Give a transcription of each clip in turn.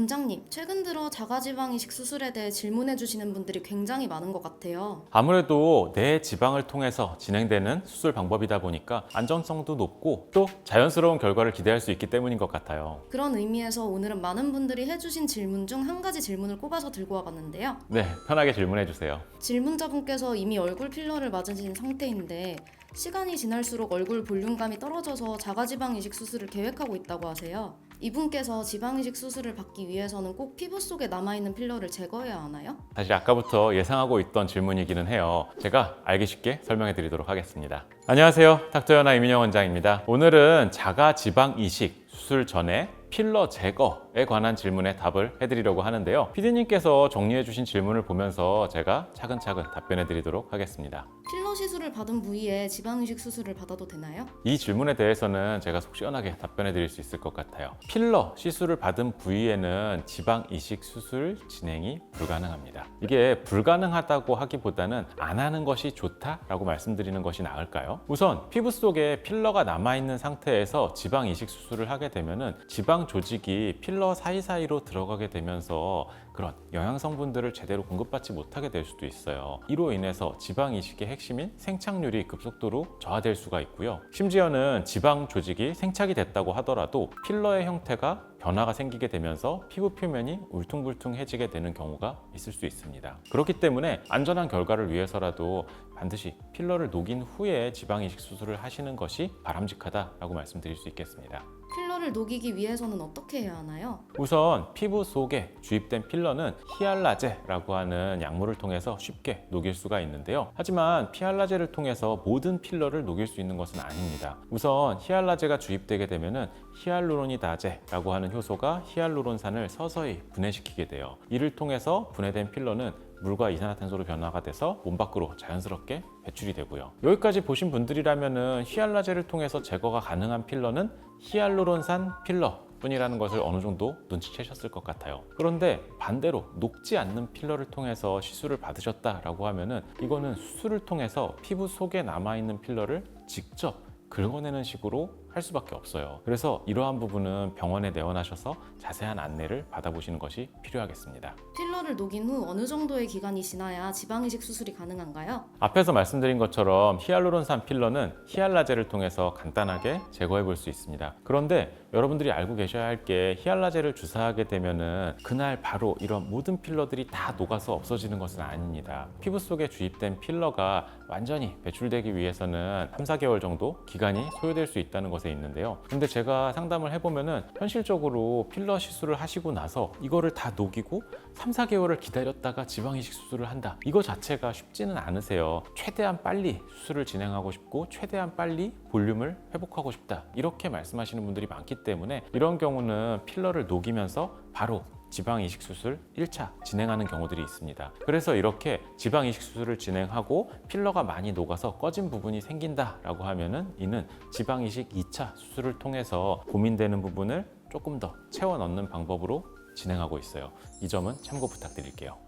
원장님, 최근 들어 자가지방 이식 수술에 대해 질문해 주시는 분들이 굉장히 많은 것 같아요. 아무래도 내 지방을 통해서 진행되는 수술 방법이다 보니까 안전성도 높고 또 자연스러운 결과를 기대할 수 있기 때문인 것 같아요. 그런 의미에서 오늘은 많은 분들이 해주신 질문 중 한 가지 질문을 꼽아서 들고 와봤는데요. 네, 편하게 질문해 주세요. 질문자분께서 이미 얼굴 필러를 맞으신 상태인데 시간이 지날수록 얼굴 볼륨감이 떨어져서 자가지방 이식 수술을 계획하고 있다고 하세요. 이분께서 지방 이식 수술을 받기 위해서는 꼭 피부 속에 남아있는 필러를 제거해야 하나요? 사실 아까부터 예상하고 있던 질문이기는 해요. 제가 알기 쉽게 설명해 드리도록 하겠습니다. 안녕하세요. 닥터연아 이민영 원장입니다. 오늘은 자가지방 이식 수술 전에 필러 제거에 관한 질문에 답을 해드리려고 하는데요. PD님께서 정리해 주신 질문을 보면서 제가 차근차근 답변해 드리도록 하겠습니다. 필러 시술을 받은 부위에 지방 이식 수술을 받아도 되나요? 이 질문에 대해서는 제가 속 시원하게 답변해 드릴 수 있을 것 같아요. 필러 시술을 받은 부위에는 지방 이식 수술 진행이 불가능합니다. 이게 불가능하다고 하기보다는 안 하는 것이 좋다라고 말씀드리는 것이 나을까요? 우선 피부 속에 필러가 남아있는 상태에서 지방 이식 수술을 하게 되면은 지방 조직이 필러 사이사이로 들어가게 되면서 그런 영양 성분들을 제대로 공급받지 못하게 될 수도 있어요. 이로 인해서 지방 이식의 핵심인 생착률이 급속도로 저하될 수가 있고요. 심지어는 지방 조직이 생착이 됐다고 하더라도 필러의 형태가 변화가 생기게 되면서 피부 표면이 울퉁불퉁해지게 되는 경우가 있을 수 있습니다. 그렇기 때문에 안전한 결과를 위해서라도 반드시 필러를 녹인 후에 지방 이식 수술을 하시는 것이 바람직하다라고 말씀드릴 수 있겠습니다. 필러를 녹이기 위해서는 어떻게 해야 하나요? 우선 피부 속에 주입된 필러는 히알라제라고 하는 약물을 통해서 쉽게 녹일 수가 있는데요. 하지만 히알라제를 통해서 모든 필러를 녹일 수 있는 것은 아닙니다. 우선 히알라제가 주입되게 되면은 히알루로니다제라고 하는 효소가 히알루론산을 서서히 분해시키게 돼요. 이를 통해서 분해된 필러는 물과 이산화탄소로 변화가 돼서 몸 밖으로 자연스럽게 배출이 되고요. 여기까지 보신 분들이라면은 히알라제를 통해서 제거가 가능한 필러는 히알루론산 필러 뿐이라는 것을 어느 정도 눈치채셨을 것 같아요. 그런데 반대로 녹지 않는 필러를 통해서 시술을 받으셨다라고 하면은 이거는 수술을 통해서 피부 속에 남아있는 필러를 직접 긁어내는 식으로 할 수밖에 없어요. 그래서 이러한 부분은 병원에 내원하셔서 자세한 안내를 받아보시는 것이 필요하겠습니다. 필러를 녹인 후 어느 정도의 기간이 지나야 지방 이식 수술이 가능한가요? 앞에서 말씀드린 것처럼 히알루론산 필러는 히알라제를 통해서 간단하게 제거해 볼 수 있습니다. 그런데 여러분들이 알고 계셔야 할 게 히알라제를 주사하게 되면은 그날 바로 이런 모든 필러들이 다 녹아서 없어지는 것은 아닙니다. 피부 속에 주입된 필러가 완전히 배출되기 위해서는 3-4개월 정도 기간이 소요될 수 있다는 것에 있는데요. 근데 제가 상담을 해보면은 현실적으로 필러 시술을 하시고 나서 이거를 다 녹이고 3-4개월을 기다렸다가 지방 이식 수술을 한다. 이거 자체가 쉽지는 않으세요. 최대한 빨리 수술을 진행하고 싶고 최대한 빨리 볼륨을 회복하고 싶다. 이렇게 말씀하시는 분들이 많기 때문에 이런 경우는 필러를 녹이면서 바로 지방 이식 수술 1차 진행하는 경우들이 있습니다. 그래서 이렇게 지방 이식 수술을 진행하고 필러가 많이 녹아서 꺼진 부분이 생긴다라고 하면은 이는 지방 이식 2차 수술을 통해서 고민되는 부분을 조금 더 채워 넣는 방법으로 진행하고 있어요. 이 점은 참고 부탁드릴게요.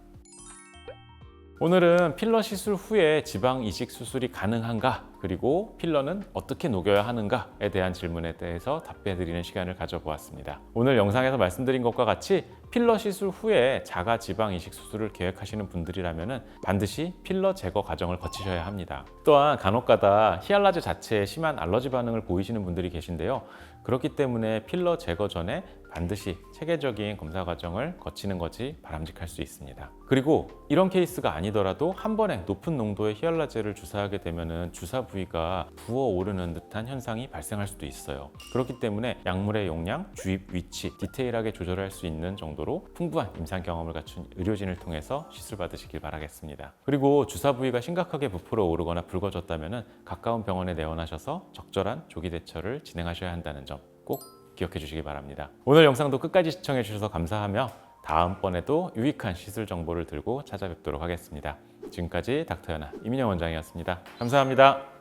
오늘은 필러 시술 후에 지방 이식 수술이 가능한가, 그리고 필러는 어떻게 녹여야 하는가에 대한 질문에 대해서 답변해드리는 시간을 가져보았습니다. 오늘 영상에서 말씀드린 것과 같이 필러 시술 후에 자가 지방 이식 수술을 계획하시는 분들이라면 반드시 필러 제거 과정을 거치셔야 합니다. 또한 간혹가다 히알라제 자체에 심한 알러지 반응을 보이시는 분들이 계신데요. 그렇기 때문에 필러 제거 전에 반드시 체계적인 검사 과정을 거치는 것이 바람직할 수 있습니다. 그리고 이런 케이스가 아니더라도 한 번에 높은 농도의 히알라제를 주사하게 되면 주사 부위가 부어오르는 듯한 현상이 발생할 수도 있어요. 그렇기 때문에 약물의 용량, 주입 위치 디테일하게 조절할 수 있는 정도로 풍부한 임상 경험을 갖춘 의료진을 통해서 시술 받으시길 바라겠습니다. 그리고 주사 부위가 심각하게 부풀어 오르거나 붉어졌다면 가까운 병원에 내원하셔서 적절한 조기 대처를 진행하셔야 한다는 점 꼭 기억해 주시기 바랍니다. 오늘 영상도 끝까지 시청해 주셔서 감사하며 다음번에도 유익한 시술 정보를 들고 찾아뵙도록 하겠습니다. 지금까지 닥터연아 이민영 원장이었습니다. 감사합니다.